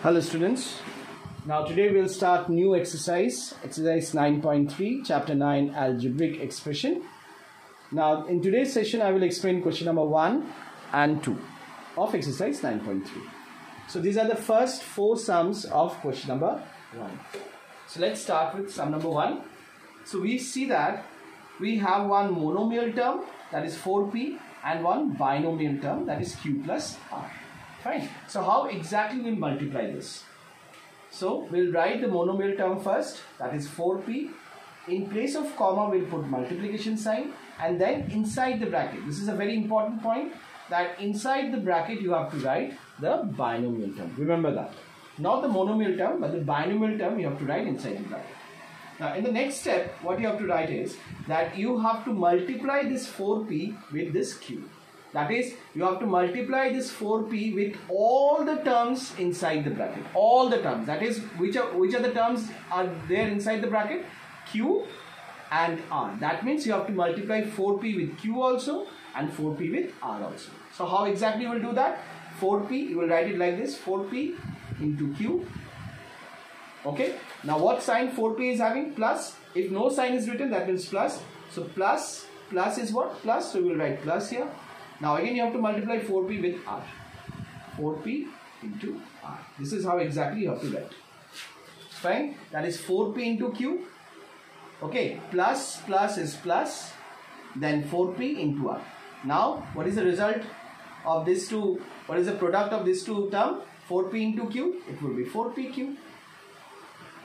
Hello students. Now today we'll start new exercise 9.3, chapter 9, algebraic expression. Now in today's session I will explain question number 1 and 2 of exercise 9.3. So these are the first 4 sums of question number 1. So let's start with sum number 1. So we see that we have one monomial term, that is 4p, and one binomial term, that is q plus r. Fine. So how exactly we'll multiply this? So we'll write the monomial term first, that is 4p. In place of comma we'll put multiplication sign, and then inside the bracket, this is a very important point, that inside the bracket you have to write the binomial term. Remember that. Not the monomial term, but the binomial term you have to write inside the bracket. Now in the next step, what you have to write is that you have to multiply this 4p with this q. That is, you have to multiply this 4p with all the terms inside the bracket. All the terms. That is, which are the terms are there inside the bracket? Q and r. That means you have to multiply 4p with q also and 4p with r also. So how exactly you will do that? 4p, you will write it like this, 4p into q. Okay. Now what sign 4p is having? Plus. If no sign is written, that means plus. So plus is what? Plus. So we will write plus here. Now again you have to multiply 4p with r. 4p into r. This is how exactly you have to write. Fine. That is 4p into q. Okay. Plus is plus. Then 4p into r. Now what is the result of this two? What is the product of these two terms? 4p into q. It will be 4pq.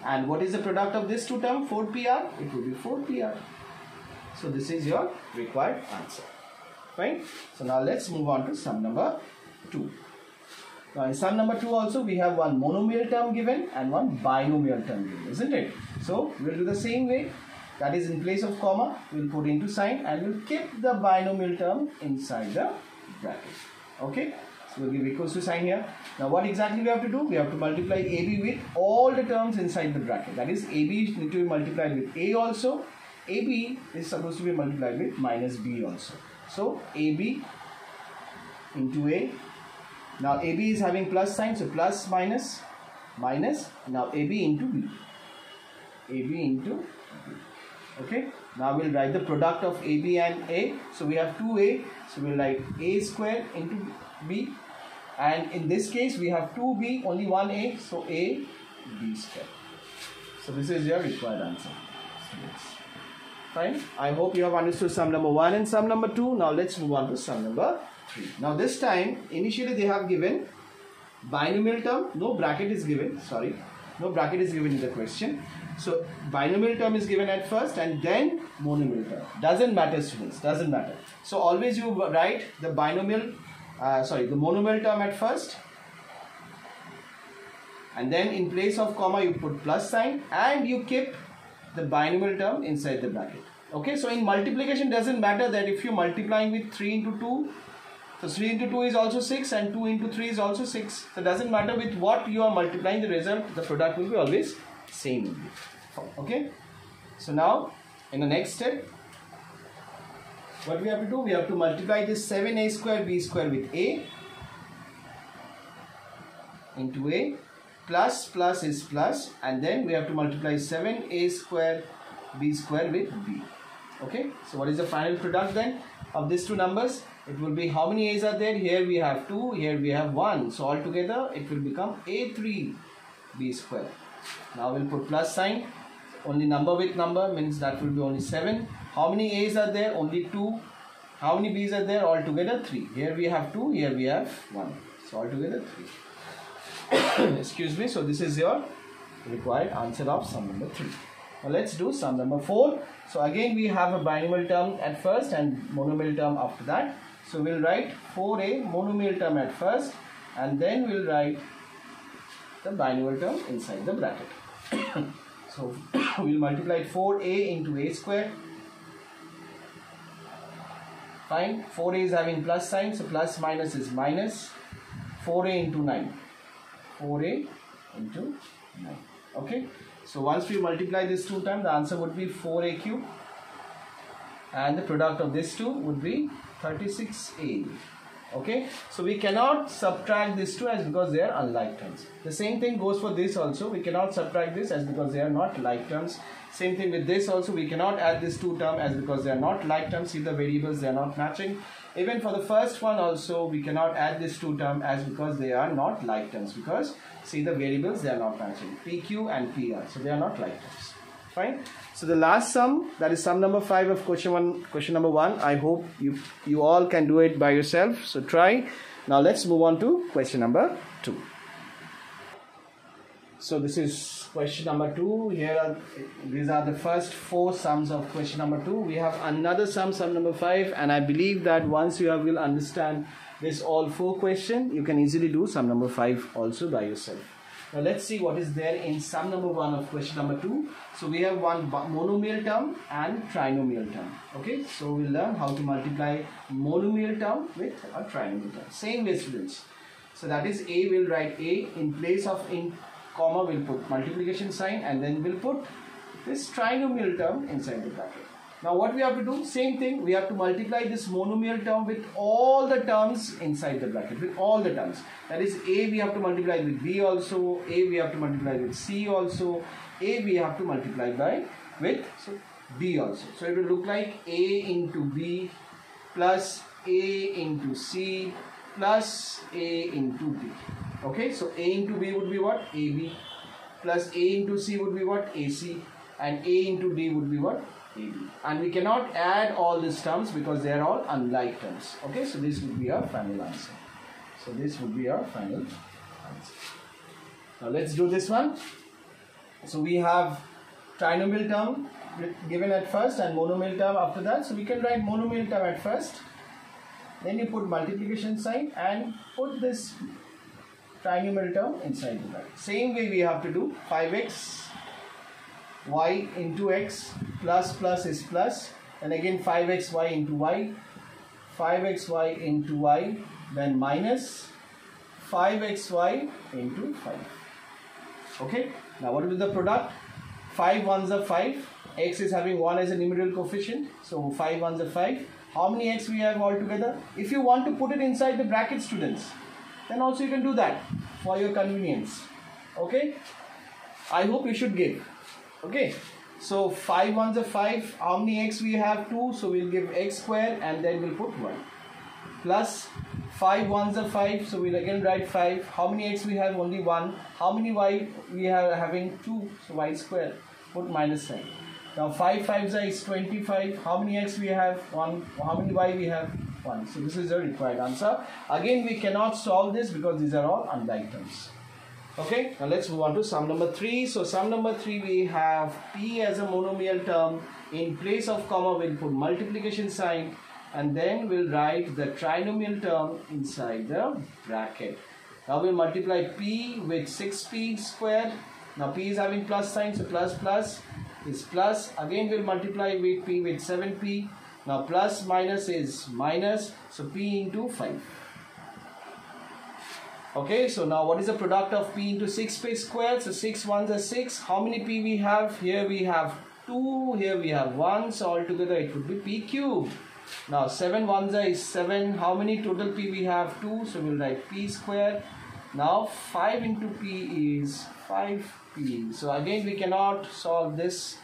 And what is the product of this two terms? 4pr. It will be 4pr. So this is your required answer. Fine. So now let's move on to sum number 2. Now in sum number 2 also we have one monomial term given and one binomial term given, isn't it? So we'll do the same way. That is, in place of comma we'll put into sign and we'll keep the binomial term inside the bracket. Okay. So we'll give equals to sign here. Now what exactly we have to do? We have to multiply AB with all the terms inside the bracket. That is, AB need to be multiplied with A also. AB is supposed to be multiplied with minus B also. So AB into A. Now AB is having plus sign, so plus minus. Now AB into B. AB into B. Okay. Now we'll write the product of AB and A. So we have 2A. So we'll write A square into B. And in this case we have 2B, only one A. So A, B square. So this is your required answer. Fine. I hope you have understood sum number 1 and sum number 2. Now let's move on to sum number 3. Now this time, initially they have given binomial term. No bracket is given. Sorry. No bracket is given in the question. So binomial term is given at first and then monomial term. Doesn't matter, students. Doesn't matter. So always you write the the monomial term at first. And then in place of comma you put plus sign and you keep the binomial term inside the bracket. Okay, so in multiplication doesn't matter that if you're multiplying with 3 into 2, so 3 into 2 is also 6 and 2 into 3 is also 6. So it doesn't matter with what you are multiplying, the result, the product will be always same. Okay, so now in the next step, what we have to do? We have to multiply this 7a square b square with a into a. Plus is plus, and then we have to multiply 7a square b square with b. Okay, so what is the final product then of these two numbers? It will be, how many a's are there? Here we have 2, here we have 1. So altogether it will become a3 b square. Now we'll put plus sign. Only number with number means that will be only 7. How many a's are there? Only 2. How many b's are there? Altogether 3. Here we have 2, here we have 1. So altogether 3. Excuse me. So this is your required answer of sum number 3. Now let's do sum number 4. So again we have a binomial term at first and monomial term after that. So we'll write 4a monomial term at first and then we'll write the binomial term inside the bracket. So we'll multiply 4a into a square. Fine. 4a is having plus sign, so plus minus is minus. 4a into 9. 4a into 9. Okay. So once we multiply this two terms, the answer would be 4a cube. And the product of these two would be 36a. Okay, so we cannot subtract these two as because they are unlike terms. The same thing goes for this also. We cannot subtract this as because they are not like terms. Same thing with this also. We cannot add these two terms as because they are not like terms. See the variables, they are not matching. Even for the first one also, we cannot add these two terms as because they are not like terms, because see the variables, they are not matching. PQ and PR, so they are not like terms. Fine. So the last sum, that is sum number 5 of question number 1. I hope you all can do it by yourself. So try. Now let's move on to question number 2. So this is question number 2. These are the first 4 sums of question number 2. We have another sum number 5, and I believe that once you will understand this all 4 questions, you can easily do sum number 5 also by yourself. Now let's see what is there in sum number 1 of question number 2. So we have one monomial term and trinomial term. Okay, so we'll learn how to multiply monomial term with a trinomial term. Same way, students. So that is A, will write A in place of comma, we'll put multiplication sign, and then we'll put this trinomial term inside the bracket. Now what we have to do, same thing, we have to multiply this monomial term with all the terms inside the bracket, with all the terms. That is A we have to multiply with B also, A we have to multiply with C also, A we have to multiply with B also. So it will look like A into B plus A into C plus A into D. Okay, so A into B would be what? AB, plus A into C would be what? AC, and A into D would be what? AB. And we cannot add all these terms because they are all unlike terms. Okay, so this would be our final answer. So this would be our final answer. Now let's do this one. So we have trinomial term given at first and monomial term after that. So we can write monomial term at first. Then you put multiplication sign and put this trinomial term inside the bracket. Same way we have to do 5x y into x plus is plus, and again 5xy into y, 5xy into y, then minus 5xy into 5. Okay, now what will be the product? 5 ones are 5, x is having 1 as a numerical coefficient, so 5 ones are 5. How many x we have altogether? If you want to put it inside the bracket, students, then also you can do that for your convenience. Okay, I hope you should give. Okay, so 5 ones are 5. How many x we have? 2. So we'll give x square and then we'll put 1. Plus 5 ones are 5. So we'll again write 5. How many x we have? Only 1. How many y we are having? 2. So y square. Put minus sign. Now 5 5s is 25. How many x we have? 1. How many y we have? 1. So this is the required answer. Again, we cannot solve this because these are all unlike terms. Okay, now let's move on to sum number 3. So sum number 3, we have P as a monomial term. In place of comma, we'll put multiplication sign, and then we'll write the trinomial term inside the bracket. Now we'll multiply P with 6P square. Now P is having plus sign, so plus is plus. Again we'll multiply with P with 7P. Now plus minus is minus, so P into 5. Okay, so now what is the product of P into 6P squared? So 6 ones are 6. How many P we have? Here we have 2, here we have 1. So altogether it would be P cubed. Now 7 ones are 7. How many total P we have? 2. So we'll write P squared. Now 5 into P is 5P. So again we cannot solve this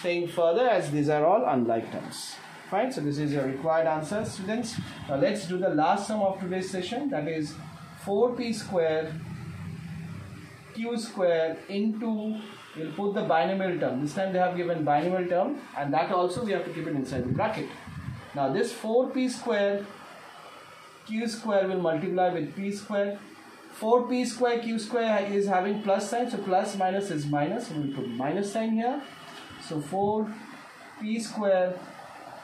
thing further as these are all unlike terms. Fine, so this is your required answer, students. Now let's do the last sum of today's session, that is 4p square q square into, we'll put the binomial term. This time they have given binomial term, and that also we have to keep it inside the bracket. Now this 4p square q square will multiply with p square. 4p square q square is having plus sign, so plus minus is minus, so we'll put minus sign here. So 4p square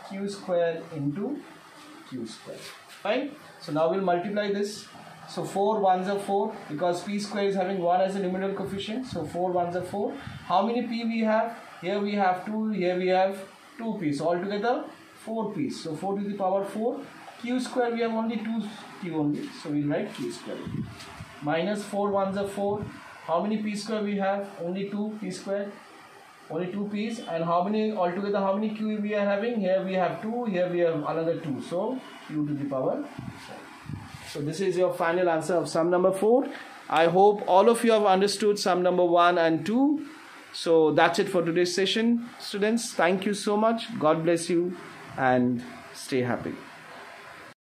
q square into q square. Fine. So now we'll multiply this. So 4 ones are 4 because p square is having 1 as a numerical coefficient. So 4 ones are 4. How many p we have? Here we have 2, here we have 2p. So altogether 4p. So 4 to the power 4. Q square we have only 2q only. So we'll write q square. Minus 4 ones are 4. How many p square we have? Only 2 p square. Only 2 p's. And how many altogether? How many q we are having? Here we have 2. Here we have another 2. So q to the power 4. So this is your final answer of sum number 4. I hope all of you have understood sum number 1 and 2. So that's it for today's session. Students, thank you so much. God bless you and stay happy.